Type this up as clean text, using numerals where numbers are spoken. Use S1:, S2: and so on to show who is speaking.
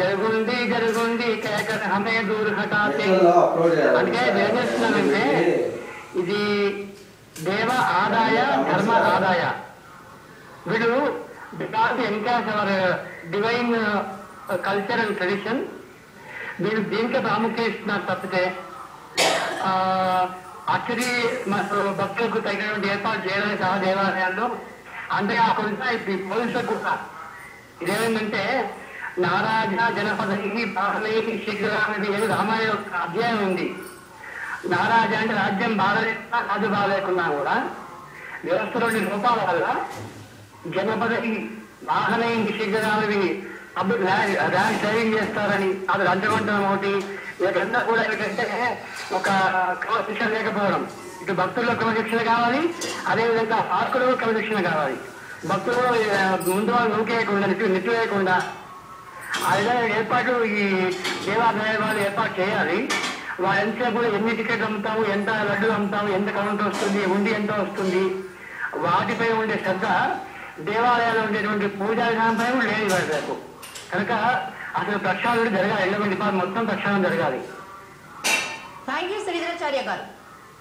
S1: జరుగుండి జరుగుండి కేకర్ హమే దూర్ హటాతే అంటే ఏం చేస్తున్నానంటే ఇది దేవ ఆదాయ ధర్మ ఆదాయ వీడు బికాస్ ఎన్కాస్ our divine culture and tradition వీళ్ళు దీనికి ప్రాముఖ్యం ఇస్తున్నారు తప్పితే యాక్చువల్లీ భక్తులకు తగినటువంటి ఏర్పాటు చేయడానికి ఆ దేవాలయాల్లో అంతేకాకుండా ఇప్పుడు పోలీసులకు కూడా ఇదేమైందంటే నారాజ జనపదకి బాహ్లకి శీఘ్రానికి రామాయణ అధ్యాయం ఉంది. నారాజ అంటే రాజ్యం బాగలేకున్నా రాజు బాగలేకున్నా కూడా వ్యవస్థలోని లోపాల వల్ల జనపదకి వాహనకి శీఘ్రానికి ర్యాష్ డ్రైవింగ్ చేస్తారని అది లంచగొట్టడం ఒకటి వీళ్ళంతా కూడా ఏంటంటే ఒక క్రమశిక్షణ లేకపోవడం. ఇటు భక్తుల్లో క్రమశిక్షణ కావాలి, అదేవిధంగా పార్కులు క్రమశిక్షణ కావాలి. భక్తులు ముందు వాళ్ళు నూకేయకుండా నిట్టు వేయకుండా ఆ విధంగా ఏర్పాటు ఈ దేవాలయాలు ఏర్పాటు చేయాలి. వాళ్ళంతా కూడా ఎన్ని టికెట్లు అమ్ముతాము, ఎంత లడ్డు అమ్ముతాము, ఎంత కౌంట్ వస్తుంది, ఉండి ఎంత వస్తుంది, వాటిపై ఉండే శ్రద్ధ దేవాలయాల్లో ఉండేటువంటి పూజా విధానంపై లేదు వాళ్ళకు. కనుక అసలు ప్రక్షాళన జరగాలి, 20 మొత్తం ప్రక్షాళన జరగాలి.
S2: థ్యాంక్ యూ శ్రీధరాచార్య గారు.